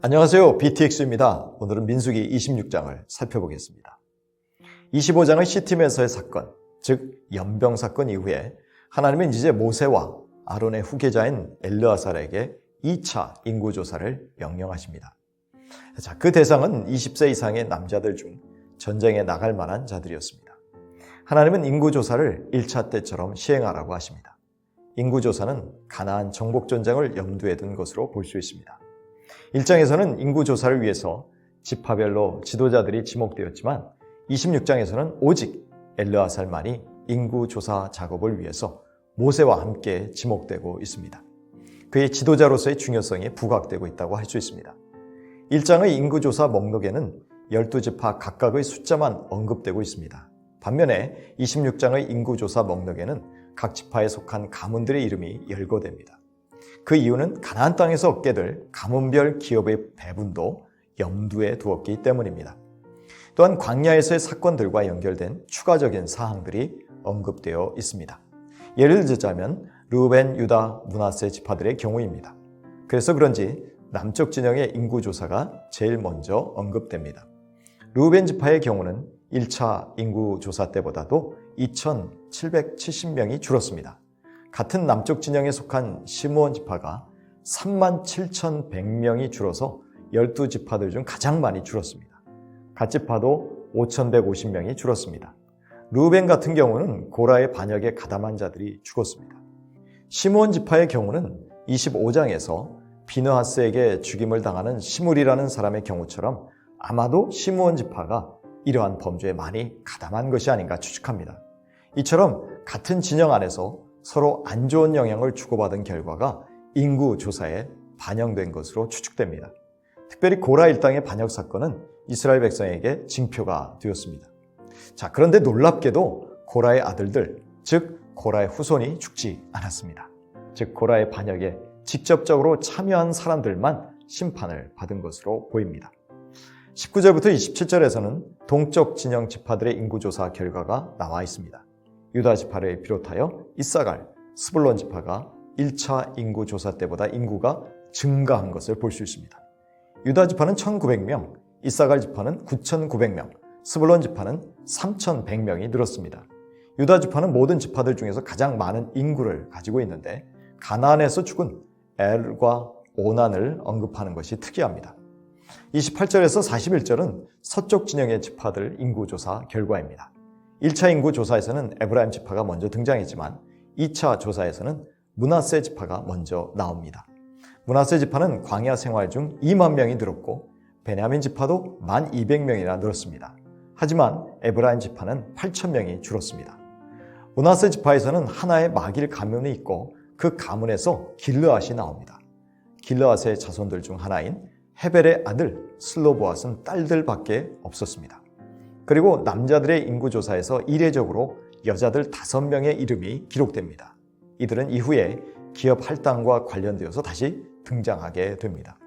안녕하세요. BTX입니다. 오늘은 민수기 26장을 살펴보겠습니다. 25장의 시팀에서의 사건, 즉 연병 사건 이후에 하나님은 이제 모세와 아론의 후계자인 엘르아살에게 2차 인구조사를 명령하십니다. 자, 그 대상은 20세 이상의 남자들 중 전쟁에 나갈 만한 자들이었습니다. 하나님은 인구조사를 1차 때처럼 시행하라고 하십니다. 인구조사는 가나안 정복전쟁을 염두에 둔 것으로 볼 수 있습니다. 1장에서는 인구조사를 위해서 지파별로 지도자들이 지목되었지만 26장에서는 오직 엘르아살만이 인구조사 작업을 위해서 모세와 함께 지목되고 있습니다. 그의 지도자로서의 중요성이 부각되고 있다고 할 수 있습니다. 1장의 인구조사 목록에는 12지파 각각의 숫자만 언급되고 있습니다. 반면에 26장의 인구조사 목록에는 각 지파에 속한 가문들의 이름이 열거됩니다. 그 이유는 가나안 땅에서 얻게 될 가문별 기업의 배분도 염두에 두었기 때문입니다. 또한 광야에서의 사건들과 연결된 추가적인 사항들이 언급되어 있습니다. 예를 들자면 르우벤, 유다, 므낫세 지파들의 경우입니다. 그래서 그런지 남쪽 진영의 인구조사가 제일 먼저 언급됩니다. 르우벤 지파의 경우는 1차 인구조사 때보다도 2,770명이 줄었습니다. 같은 남쪽 진영에 속한 시므온 지파가 37,100명이 줄어서 12지파들 중 가장 많이 줄었습니다. 갓 지파도 5,150명이 줄었습니다. 르우벤 같은 경우는 고라의 반역에 가담한 자들이 죽었습니다. 시므온 지파의 경우는 25장에서 비느하스에게 죽임을 당하는 시므리라는 사람의 경우처럼 아마도 시므온 지파가 이러한 범죄에 많이 가담한 것이 아닌가 추측합니다. 이처럼 같은 진영 안에서 서로 안 좋은 영향을 주고받은 결과가 인구조사에 반영된 것으로 추측됩니다. 특별히 고라 일당의 반역 사건은 이스라엘 백성에게 징표가 되었습니다. 자, 그런데 놀랍게도 고라의 아들들, 즉 고라의 후손이 죽지 않았습니다. 즉 고라의 반역에 직접적으로 참여한 사람들만 심판을 받은 것으로 보입니다. 19절부터 27절에서는 동쪽 진영 지파들의 인구조사 결과가 나와 있습니다. 유다 지파를 비롯하여 이사갈, 스불론 지파가 1차 인구조사 때보다 인구가 증가한 것을 볼 수 있습니다. 유다 지파는 1,900명, 이사갈 지파는 9,900명, 스불론 지파는 3,100명이 늘었습니다. 유다 지파는 모든 지파들 중에서 가장 많은 인구를 가지고 있는데 가나안에서 죽은 엘과 오난을 언급하는 것이 특이합니다. 28절에서 41절은 서쪽 진영의 지파들 인구조사 결과입니다. 1차 인구조사에서는 에브라임 지파가 먼저 등장했지만 2차 조사에서는 므낫세 지파가 먼저 나옵니다. 므낫세 지파는 광야 생활 중 2만 명이 늘었고 베냐민 지파도 1,200명이나 늘었습니다. 하지만 에브라임 지파는 8,000명이 줄었습니다. 므낫세 지파에서는 하나의 마길 가문이 있고 그 가문에서 길르앗이 나옵니다. 길르앗의 자손들 중 하나인 헤벨의 아들 슬로보앗은 딸들밖에 없었습니다. 그리고 남자들의 인구조사에서 이례적으로 여자들 5명의 이름이 기록됩니다. 이들은 이후에 기업 할당과 관련되어서 다시 등장하게 됩니다.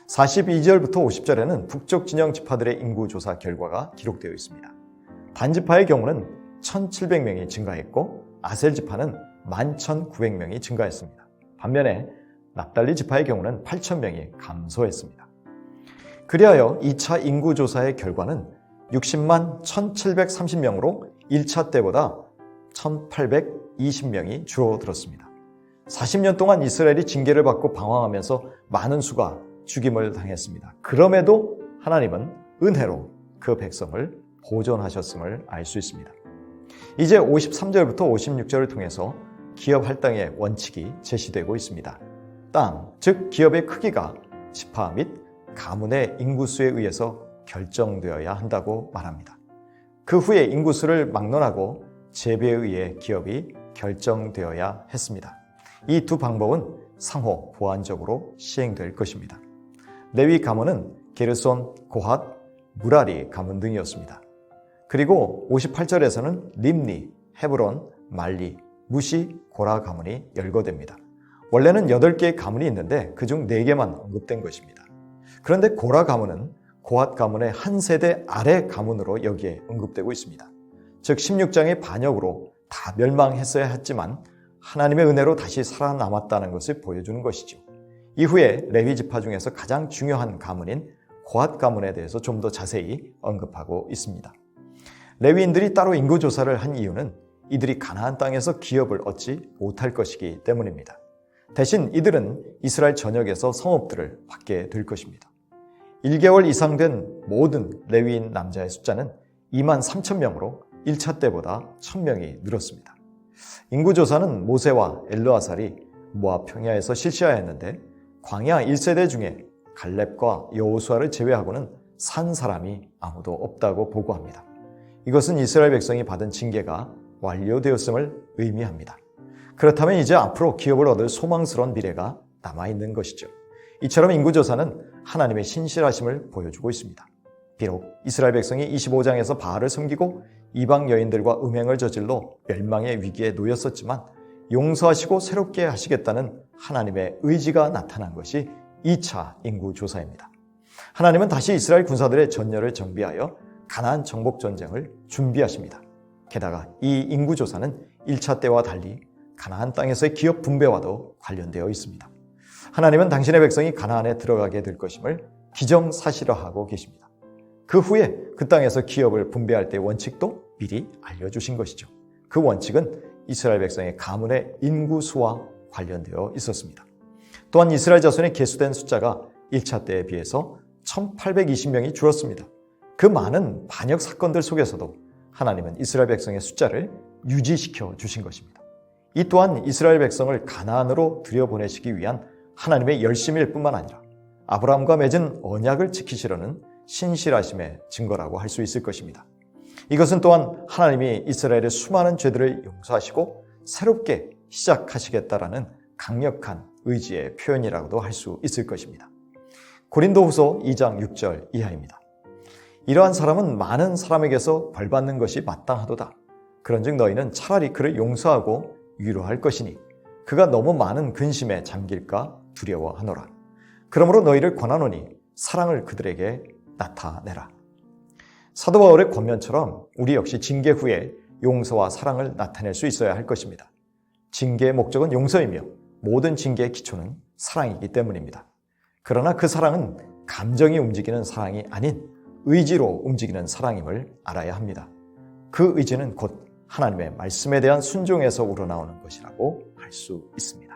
42절부터 50절에는 북쪽 진영 지파들의 인구조사 결과가 기록되어 있습니다. 단 지파의 경우는 1,700명이 증가했고 아셀 지파는 11,900명이 증가했습니다. 반면에 납달리 지파의 경우는 8,000명이 감소했습니다. 그리하여 2차 인구조사의 결과는 60만 1,730명으로 1차 때보다 1,820명이 줄어들었습니다. 40년 동안 이스라엘이 징계를 받고 방황하면서 많은 수가 죽임을 당했습니다. 그럼에도 하나님은 은혜로 그 백성을 보존하셨음을 알 수 있습니다. 이제 53절부터 56절을 통해서 기업 할당의 원칙이 제시되고 있습니다. 땅, 즉 기업의 크기가 지파 및 가문의 인구수에 의해서 결정되어야 한다고 말합니다. 그 후에 인구수를 막론하고 재배에 의해 기업이 결정되어야 했습니다. 이 두 방법은 상호 보완적으로 시행될 것입니다. 레위 가문은 게르손, 고핫, 무라리 가문 등이었습니다. 그리고 58절에서는 림니, 헤브론, 말리, 무시, 고라 가문이 열거됩니다. 원래는 8개의 가문이 있는데 그중 4개만 언급된 것입니다. 그런데 고라 가문은 고핫 가문의 한 세대 아래 가문으로 여기에 언급되고 있습니다. 즉 16장의 반역으로 다 멸망했어야 했지만 하나님의 은혜로 다시 살아남았다는 것을 보여주는 것이죠. 이후에 레위 지파 중에서 가장 중요한 가문인 고핫 가문에 대해서 좀 더 자세히 언급하고 있습니다. 레위인들이 따로 인구 조사를 한 이유는 이들이 가나안 땅에서 기업을 얻지 못할 것이기 때문입니다. 대신 이들은 이스라엘 전역에서 성읍들을 받게 될 것입니다. 1개월 이상 된 모든 레위인 남자의 숫자는 2만 3천 명으로 1차 때보다 1,000명이 늘었습니다. 인구조사는 모세와 엘르아살이 모압 평야에서 실시하였는데 광야 1세대 중에 갈렙과 여호수아를 제외하고는 산 사람이 아무도 없다고 보고합니다. 이것은 이스라엘 백성이 받은 징계가 완료되었음을 의미합니다. 그렇다면 이제 앞으로 기업을 얻을 소망스러운 미래가 남아있는 것이죠. 이처럼 인구조사는 하나님의 신실하심을 보여주고 있습니다. 비록 이스라엘 백성이 25장에서 바알을 섬기고 이방 여인들과 음행을 저질러 멸망의 위기에 놓였었지만 용서하시고 새롭게 하시겠다는 하나님의 의지가 나타난 것이 2차 인구조사입니다. 하나님은 다시 이스라엘 군사들의 전열을 정비하여 가나안 정복 전쟁을 준비하십니다. 게다가 이 인구조사는 1차 때와 달리 가나안 땅에서의 기업 분배와도 관련되어 있습니다. 하나님은 당신의 백성이 가나안에 들어가게 될 것임을 기정사실화하고 계십니다. 그 후에 그 땅에서 기업을 분배할 때의 원칙도 미리 알려주신 것이죠. 그 원칙은 이스라엘 백성의 가문의 인구수와 관련되어 있었습니다. 또한 이스라엘 자손의 계수된 숫자가 1차 때에 비해서 1,820명이 줄었습니다. 그 많은 반역 사건들 속에서도 하나님은 이스라엘 백성의 숫자를 유지시켜 주신 것입니다. 이 또한 이스라엘 백성을 가나안으로 들여보내시기 위한 하나님의 열심일 뿐만 아니라 아브라함과 맺은 언약을 지키시려는 신실하심의 증거라고 할 수 있을 것입니다. 이것은 또한 하나님이 이스라엘의 수많은 죄들을 용서하시고 새롭게 시작하시겠다라는 강력한 의지의 표현이라고도 할 수 있을 것입니다. 고린도후서 2장 6절 이하입니다. 이러한 사람은 많은 사람에게서 벌받는 것이 마땅하도다. 그런즉 너희는 차라리 그를 용서하고 위로할 것이니 그가 너무 많은 근심에 잠길까 두려워하노라. 그러므로 너희를 권하노니 사랑을 그들에게 나타내라. 사도 바울의 권면처럼 우리 역시 징계 후에 용서와 사랑을 나타낼 수 있어야 할 것입니다. 징계의 목적은 용서이며 모든 징계의 기초는 사랑이기 때문입니다. 그러나 그 사랑은 감정이 움직이는 사랑이 아닌 의지로 움직이는 사랑임을 알아야 합니다. 그 의지는 곧 하나님의 말씀에 대한 순종에서 우러나오는 것이라고 할 수 있습니다.